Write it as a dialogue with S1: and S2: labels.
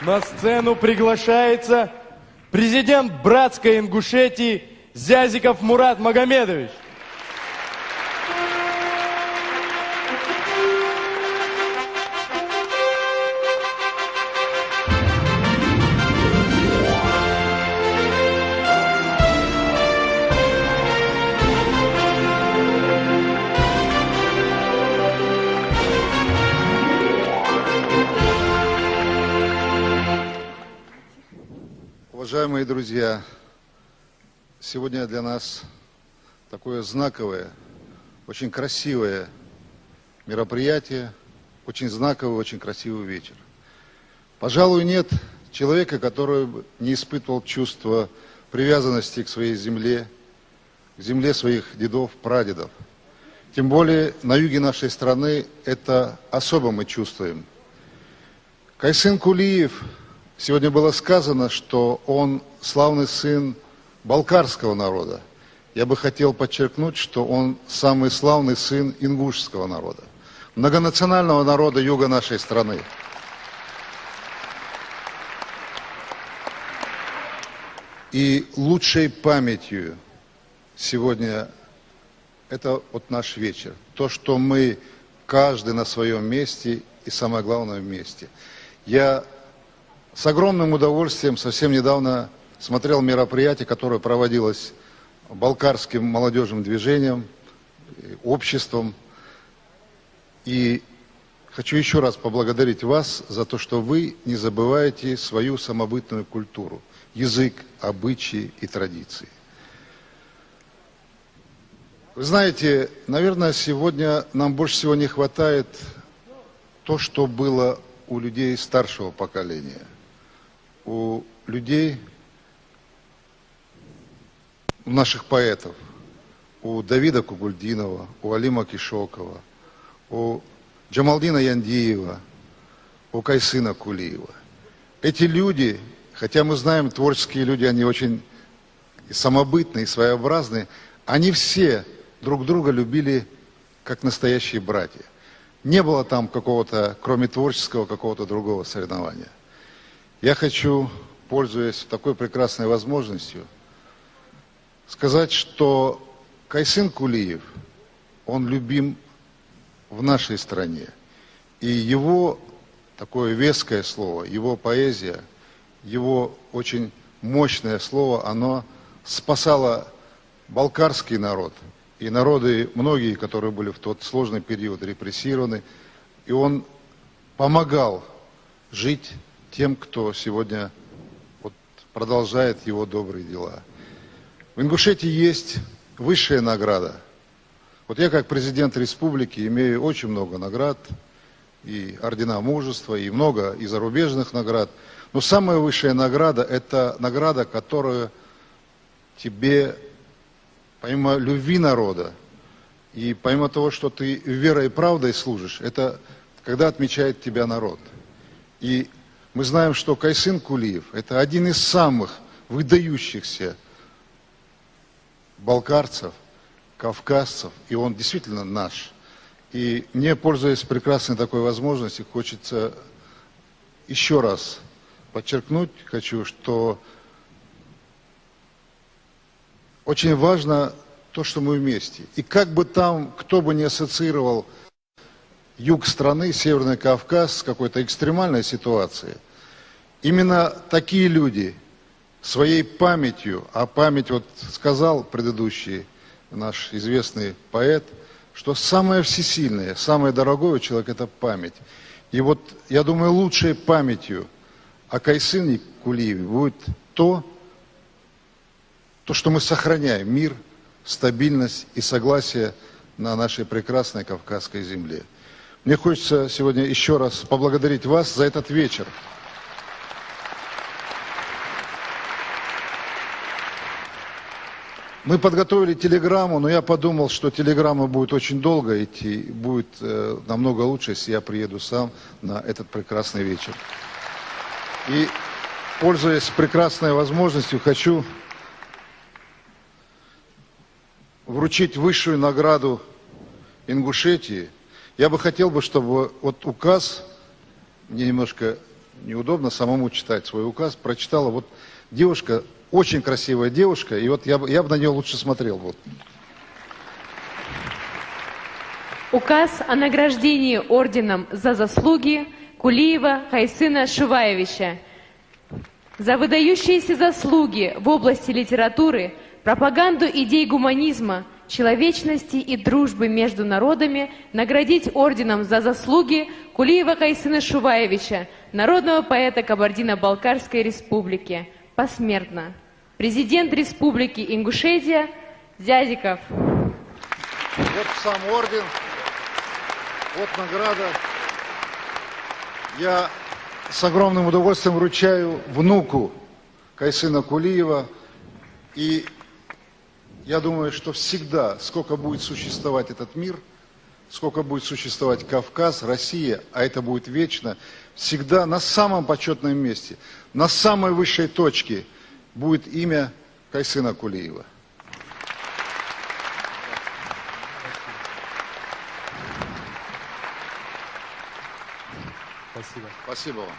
S1: на сцену приглашается президент братской Ингушетии Зязиков Мурат Магомедович.
S2: Уважаемые друзья, сегодня для нас такое знаковое, очень красивое мероприятие, очень знаковый, очень красивый вечер. Пожалуй, нет человека, который бы не испытывал чувство привязанности к своей земле, к земле своих дедов, прадедов. Тем более на юге нашей страны это особо мы чувствуем. Кайсын Кулиев, сегодня было сказано, что он славный сын балкарского народа. Я бы хотел подчеркнуть, что он самый славный сын ингушского народа, многонационального народа юга нашей страны. И лучшей памятью сегодня это вот наш вечер. То, что мы каждый на своем месте и самое главное вместе. Я с огромным удовольствием совсем недавно смотрел мероприятие, которое проводилось балкарским молодежным движением, обществом. И хочу еще раз поблагодарить вас за то, что вы не забываете свою самобытную культуру, язык, обычаи и традиции. Вы знаете, наверное, сегодня нам больше всего не хватает то, что было у людей старшего поколения. У людей, у наших поэтов, у Давида Кугульдинова, у Алима Кишокова, у Джамалдина Яндиева, у Кайсына Кулиева. Эти люди, хотя мы знаем, творческие люди, они очень самобытные, своеобразные, они все друг друга любили как настоящие братья. Не было там какого-то, кроме творческого, какого-то другого соревнования. Я хочу, пользуясь такой прекрасной возможностью, сказать, что Кайсын Кулиев, он любим в нашей стране. И его такое веское слово, его поэзия, его очень мощное слово, оно спасало балкарский народ и народы, многие, которые были в тот сложный период репрессированы. И он помогал жить тем, кто сегодня вот продолжает его добрые дела. В Ингушетии есть высшая награда. Вот я как президент республики имею очень много наград, и ордена мужества, и много и зарубежных наград. Но самая высшая награда – это награда, которую тебе, помимо любви народа, и помимо того, что ты верой и правдой служишь, это когда отмечает тебя народ. И мы знаем, что Кайсын Кулиев – это один из самых выдающихся балкарцев, кавказцев, и он действительно наш. И мне, пользуясь прекрасной такой возможностью, хочется еще раз подчеркнуть, что очень важно то, что мы вместе. И как бы там, кто бы ни ассоциировал юг страны, Северный Кавказ с какой-то экстремальной ситуацией, именно такие люди своей памятью, а память, вот сказал предыдущий наш известный поэт, что самое всесильное, самое дорогое у человека – это память. И вот, я думаю, лучшей памятью о Кайсыне Кулиеве будет то, что мы сохраняем мир, стабильность и согласие на нашей прекрасной Кавказской земле. Мне хочется сегодня еще раз поблагодарить вас за этот вечер. Мы подготовили телеграмму, но я подумал, что телеграмма будет очень долго идти, будет намного лучше, если я приеду сам на этот прекрасный вечер. И, пользуясь прекрасной возможностью, хочу вручить высшую награду Ингушетии. Я бы хотел, чтобы вот указ, мне немножко неудобно самому читать свой указ, прочитала вот девушка, очень красивая девушка, и вот я бы на нее лучше смотрел. Вот.
S3: Указ о награждении орденом за заслуги Кулиева Хайсына Шуваевича за выдающиеся заслуги в области литературы, пропаганду идей гуманизма, человечности и дружбы между народами наградить орденом за заслуги Кулиева Хайсына Шуваевича, народного поэта Кабардино-Балкарской республики, посмертно. Президент Республики Ингушетия Зязиков.
S2: Вот сам орден, вот награда. Я с огромным удовольствием вручаю внуку Кайсына Кулиева. И я думаю, что всегда, сколько будет существовать этот мир, сколько будет существовать Кавказ, Россия, а это будет вечно, всегда на самом почетном месте, на самой высшей точке будет имя Кайсына Кулиева.
S1: Спасибо.
S2: Спасибо вам.